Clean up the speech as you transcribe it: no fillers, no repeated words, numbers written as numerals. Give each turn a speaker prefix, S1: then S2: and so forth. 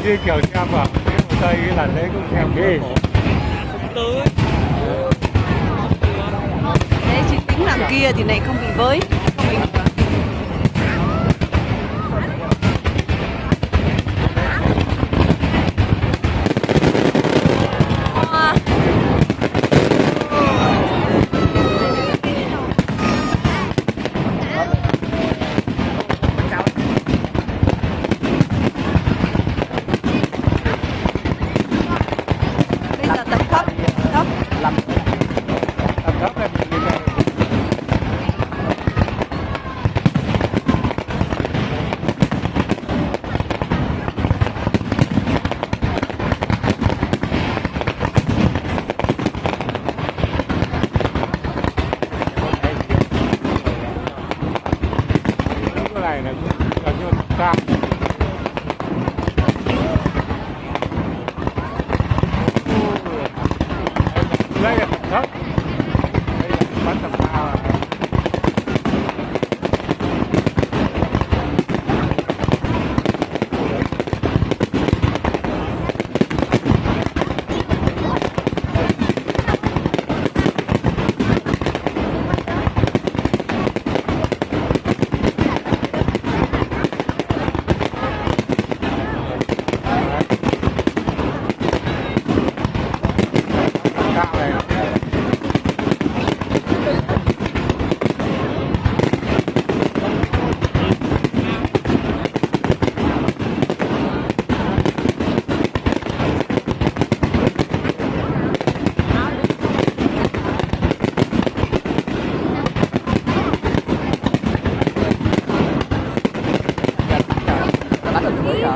S1: như kiểu xem vào lễ Hồ Tây cái là lễ cũng xem ghê.
S2: Tới.
S3: Đấy, chị tính làm kia thì này không bị với, không bị. Bây giờ tập thấp, thấp.
S1: Tập thấp lên như này. Cái này là cao.